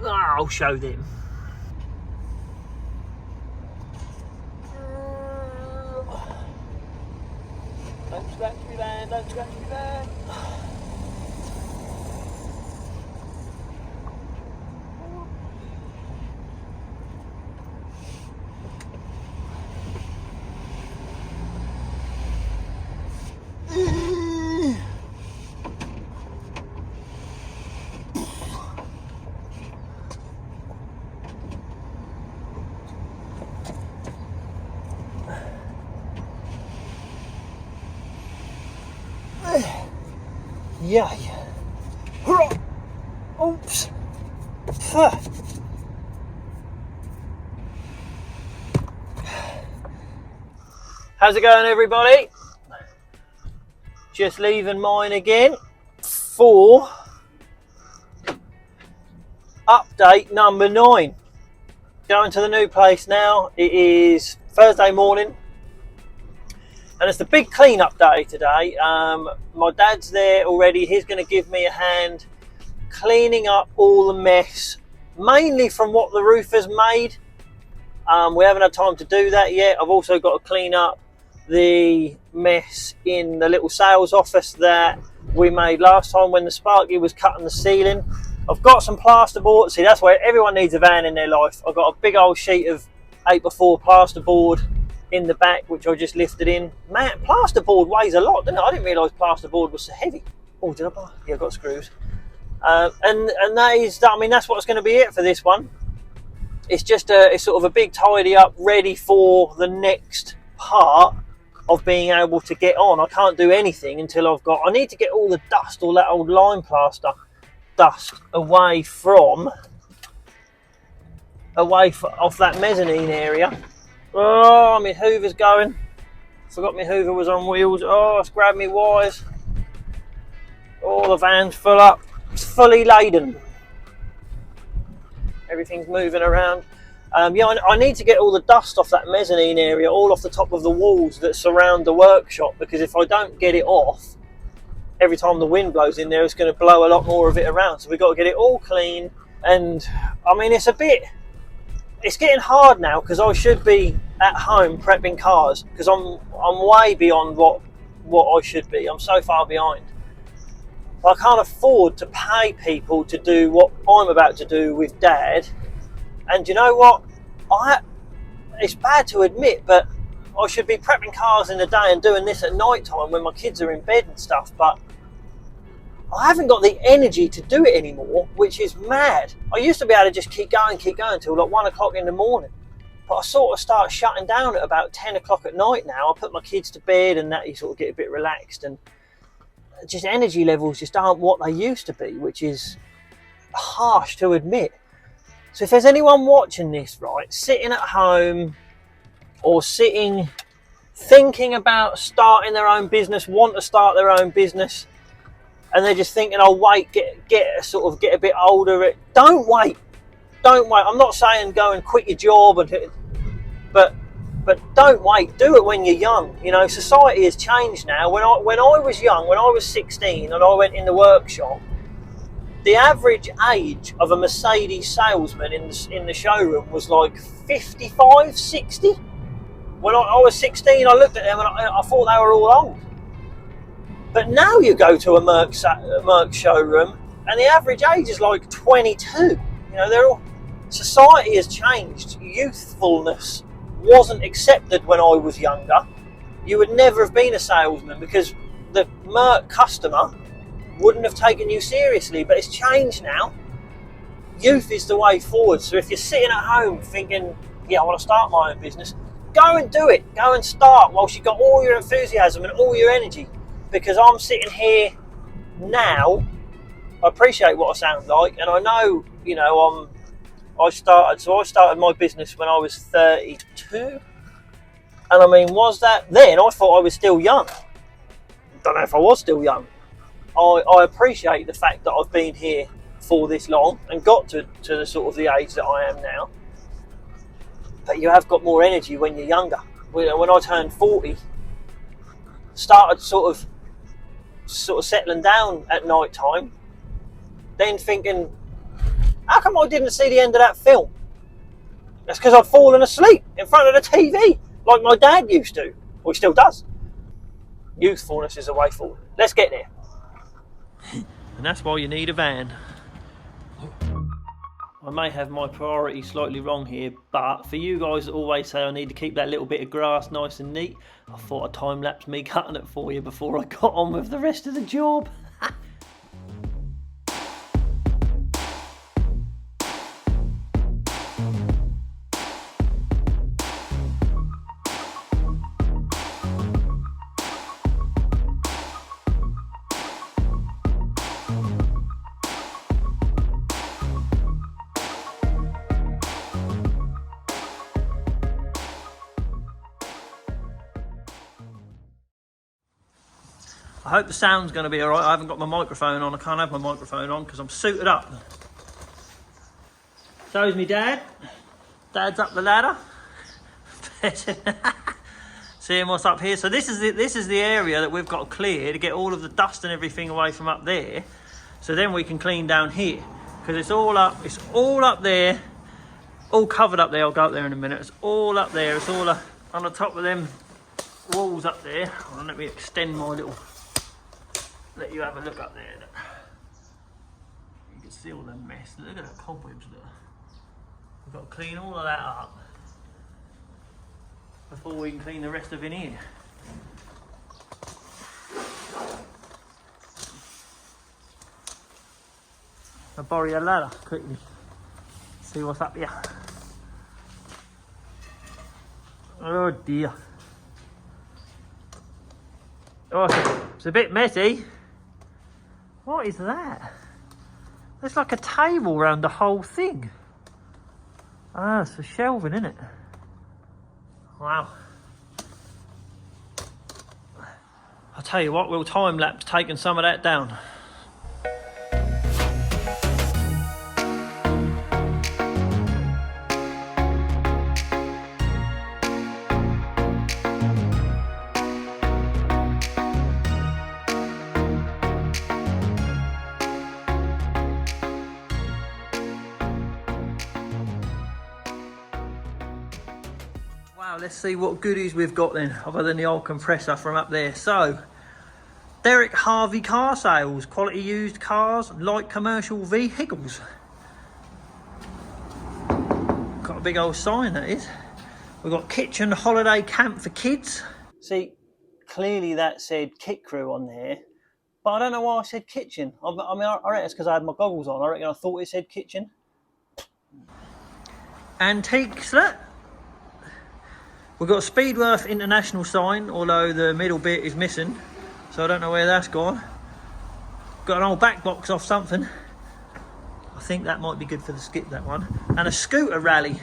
I'll show them. Don't scratch me, man, don't scratch me, man. Yeah. Oops. How's it going, everybody? Just leaving mine again for update number 9. Going to the new place now. It is Thursday morning, and it's the big clean-up day today. My dad's there already. He's going to give me a hand cleaning up all the mess, mainly from what the roof has made. We haven't had time to do that yet. I've also got to clean up the mess in the little sales office that we made last time when the Sparky was cutting the ceiling. I've got some plasterboard. See, that's where everyone needs a van in their life. I've got a big old sheet of 8x4 plasterboard in the back, which I just lifted in. Man, plasterboard weighs a lot, doesn't it? I didn't realise plasterboard was so heavy. Oh, did I buy? Yeah, I've got screws. And that is, I mean, that's what's going to be it for this one. It's just it's sort of a big tidy up, ready for the next part of being able to get on. I can't do anything until I need to get all the dust, all that old lime plaster dust away off that mezzanine area. Oh, my Hoover's going. Forgot my Hoover was on wheels. Oh, let's grab me wires. Oh, the van's full up. It's fully laden. Everything's moving around. Yeah, I need to get all the dust off that mezzanine area, all off the top of the walls that surround the workshop, because if I don't get it off, every time the wind blows in there, it's going to blow a lot more of it around. So we've got to get it all clean. And I mean, it's getting hard now, because I should be at home prepping cars, because I'm way beyond what I should be. I'm so far behind. I can't afford to pay people to do what I'm about to do with Dad. And you know what? It's bad to admit, but I should be prepping cars in the day and doing this at night time when my kids are in bed and stuff. But I haven't got the energy to do it anymore, which is mad. I used to be able to just keep going till like 1 o'clock in the morning. But I sort of start shutting down at about 10 o'clock at night now. I put my kids to bed and that you sort of get a bit relaxed, and just energy levels just aren't what they used to be, which is harsh to admit. So if there's anyone watching this, right, sitting at home or thinking about starting their own business, want to start their own business, and they're just thinking, oh wait, get a bit older, don't wait. I'm not saying go and quit your job, but don't wait. Do it when you're young. You know, society has changed now. When I was young, when I was 16 and I went in the workshop, the average age of a Mercedes salesman in the showroom was like 55, 60. When I was 16, I looked at them and I thought they were all old. But now you go to a Merc showroom and the average age is like 22. You know, society has changed. Youthfulness wasn't accepted when I was younger. You would never have been a salesman because the Merc customer wouldn't have taken you seriously. But it's changed now. Youth is the way forward. So if you're sitting at home thinking, yeah, I want to start my own business, go and do it. Go and start whilst you've got all your enthusiasm and all your energy. Because I'm sitting here now, I appreciate what I sound like, and I know, you know, I started my business when I was 32, and I mean, was that then? I thought I was still young. Don't know if I was still young. I appreciate the fact that I've been here for this long and got to the sort of the age that I am now. But you have got more energy when you're younger. When I turned 40, started sort of settling down at night time, then thinking, how How come I didn't see the end of that film? That's because I'd fallen asleep in front of the TV, like my dad used to, or he still does. Youthfulness is the way forward. Let's get there. And that's why you need a van. I may have my priorities slightly wrong here, but for you guys that always say I need to keep that little bit of grass nice and neat, I thought I'd time-lapse me cutting it for you before I got on with the rest of the job. I hope the sound's going to be alright. I haven't got my microphone on. I can't have my microphone on because I'm suited up. So's me dad. Dad's up the ladder. Seeing what's up here. So this is the area that we've got clear to get all of the dust and everything away from up there. So then we can clean down here. Because it's all up there. All covered up there. I'll go up there in a minute. It's all up there. It's all on the top of them walls up there. Hold on, let me extend my little... Let you have a look up there. You can see all the mess. Look at that cobwebs. Look. We've got to clean all of that up before we can clean the rest of in here. I'll borrow your ladder quickly. See what's up here. Oh dear. Oh, it's a bit messy. What is that? There's like a table around the whole thing. Ah, it's for shelving, isn't it? Wow. I'll tell you what, we'll time-lapse taking some of that down. Wow, let's see what goodies we've got then, other than the old compressor from up there. So, Derek Harvey Car Sales, quality used cars, light commercial vehicles. Got a big old sign, that is. We've got kitchen holiday camp for kids. See, clearly that said kit crew on there, but I don't know why I said kitchen. I mean, I reckon it's because I had my goggles on. I reckon I thought it said kitchen. Antiques, look. We've got a Speedworth International sign, although the middle bit is missing, so I don't know where that's gone. Got an old back box off something. I think that might be good for the skip, that one. And a scooter rally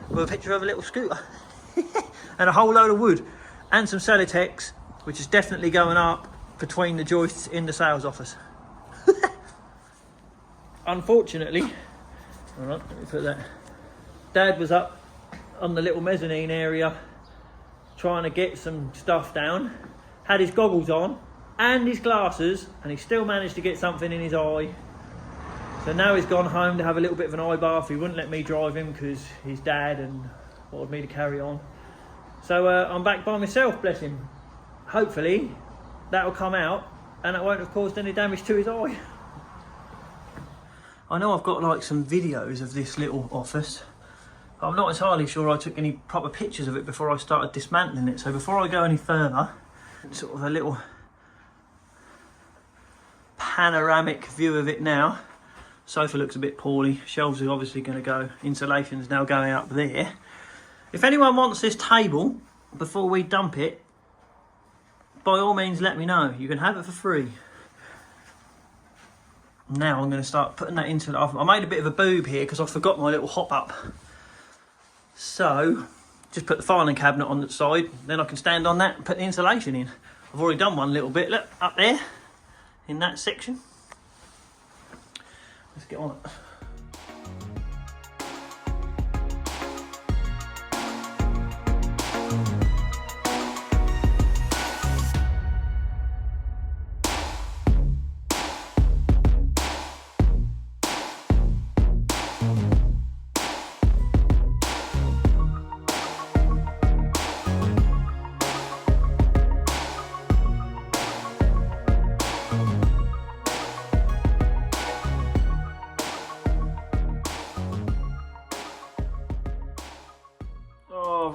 with a picture of a little scooter. And a whole load of wood. And some Celotex, which is definitely going up between the joists in the sales office. Unfortunately, all right, let me put that. Dad was up on the little mezzanine area trying to get some stuff down, had his goggles on and his glasses, and he still managed to get something in his eye. So now he's gone home to have a little bit of an eye bath. He wouldn't let me drive him because his dad and wanted me to carry on. So I'm back by myself, bless him. Hopefully that'll come out and it won't have caused any damage to his eye. I know I've got like some videos of this little office. I'm not entirely sure I took any proper pictures of it before I started dismantling it. So before I go any further, sort of a little panoramic view of it now. Sofa looks a bit poorly. Shelves are obviously going to go. Insulation's now going up there. If anyone wants this table before we dump it, by all means let me know. You can have it for free. Now I'm going to start putting that into it. I made a bit of a boob here because I forgot my little hop up. So, just put the filing cabinet on the side, then I can stand on that and put the insulation in. I've already done one little bit, look, up there, in that section. Let's get on it.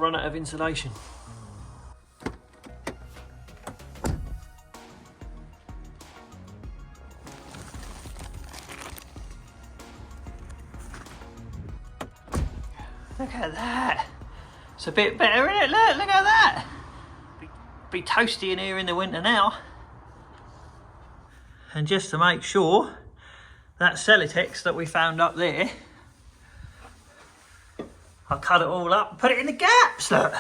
run out of insulation. Look at that. It's a bit better, isn't it? Look at that. Be toasty in here in the winter now. And just to make sure, that Celotex that we found up there, I cut it all up and put it in the gaps, look.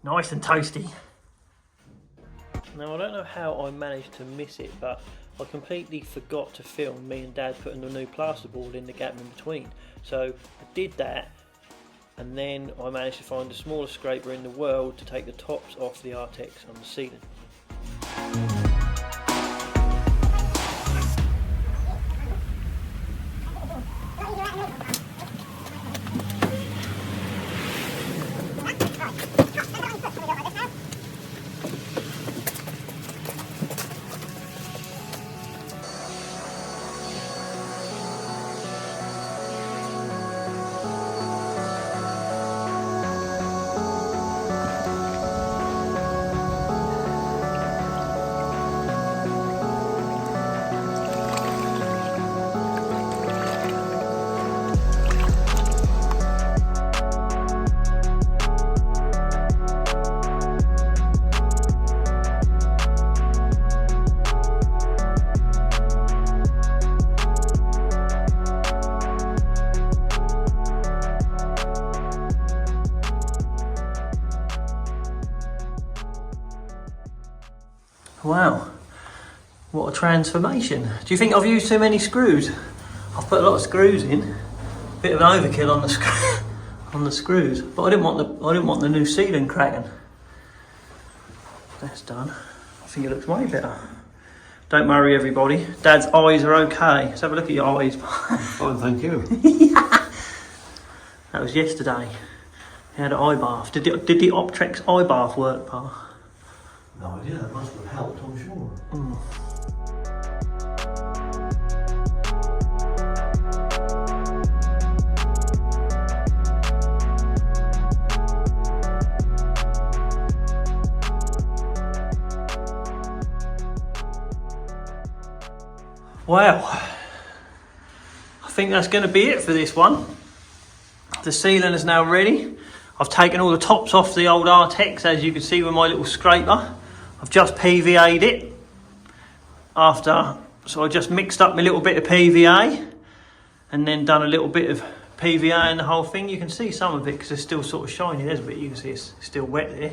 Nice and toasty. Now I don't know how I managed to miss it, but I completely forgot to film me and Dad putting the new plasterboard in the gap in between. So I did that, and then I managed to find the smallest scraper in the world to take the tops off the Artex on the ceiling. Wow, what a transformation. Do you think I've used too many screws? I've put a lot of screws in. Bit of an overkill on the on the screws, but I didn't want the new ceiling cracking. That's done. I think it looks way better. Don't worry everybody, Dad's eyes are okay. Let's have a look at your eyes. Fine, thank you. That was yesterday. He had an eye bath. Did the Optrex eye bath work, Pa? No idea, that must have helped, I'm sure. Well, I think that's going to be it for this one. The ceiling is now ready. I've taken all the tops off the old Artex, as you can see with my little scraper. I've just PVA'd it so I just mixed up my little bit of PVA and then done a little bit of PVA in the whole thing. You can see some of it because it's still sort of shiny. There's a bit you can see it's still wet there.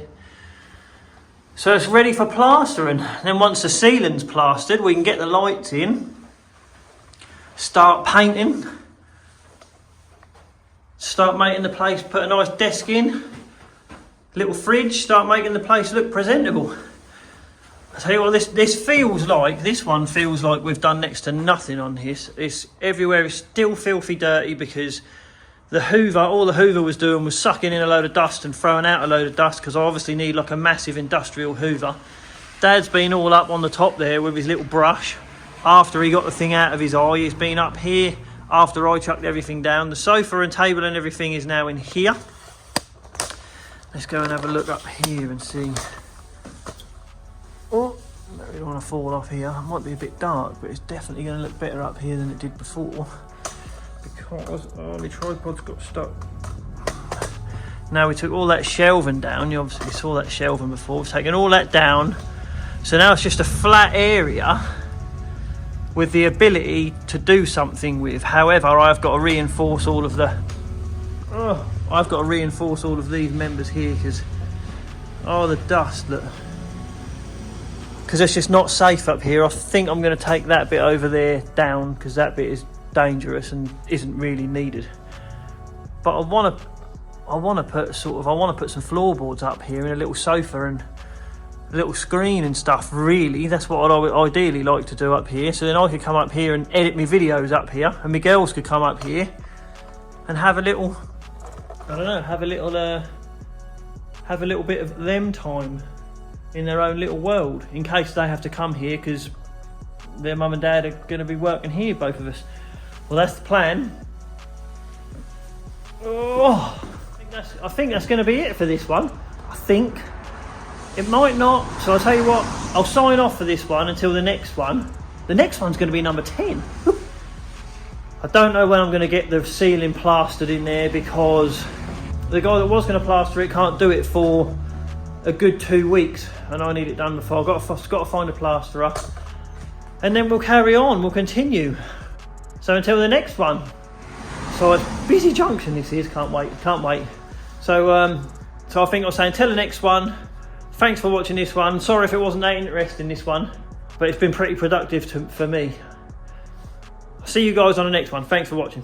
So it's ready for plastering. Then once the ceiling's plastered, we can get the lights in, start painting, start making the place, put a nice desk in, little fridge, start making the place look presentable. I tell you what, this one feels like we've done next to nothing on this. It's everywhere is still filthy dirty because all the Hoover was doing was sucking in a load of dust and throwing out a load of dust, because I obviously need like a massive industrial Hoover. Dad's been all up on the top there with his little brush after he got the thing out of his eye. He's been up here after I chucked everything down. The sofa and table and everything is now in here. Let's go and have a look up here and see. Oh, I don't really want to fall off here. It might be a bit dark, but it's definitely going to look better up here than it did before, because the tripod's got stuck. Now we took all that shelving down. You obviously saw that shelving before. We've taken all that down. So now it's just a flat area with the ability to do something with. However, I've got to reinforce all of these members here because the dust, look. Because it's just not safe up here. I think I'm going to take that bit over there down because that bit is dangerous and isn't really needed. But I want to put some floorboards up here and a little sofa and a little screen and stuff. Really, that's what I'd ideally like to do up here. So then I could come up here and edit my videos up here, and my girls could come up here and have a little, have a little bit of them time in their own little world, in case they have to come here because their mum and dad are going to be working here, both of us. Well, that's the plan. Oh, I think I think that's going to be it for this one. I think. It might not, so I'll tell you what, I'll sign off for this one until the next one. The next one's going to be number 10. I don't know when I'm going to get the ceiling plastered in there, because the guy that was going to plaster it can't do it for a good 2 weeks, and I need it done before. I've got to find a plasterer, and then we'll carry on, we'll continue. So until the next one. So it's busy junction this is, can't wait. So I think I'll say until the next one. Thanks for watching this one. Sorry if it wasn't that interesting, this one, but it's been pretty productive for me. I'll see you guys on the next one. Thanks for watching.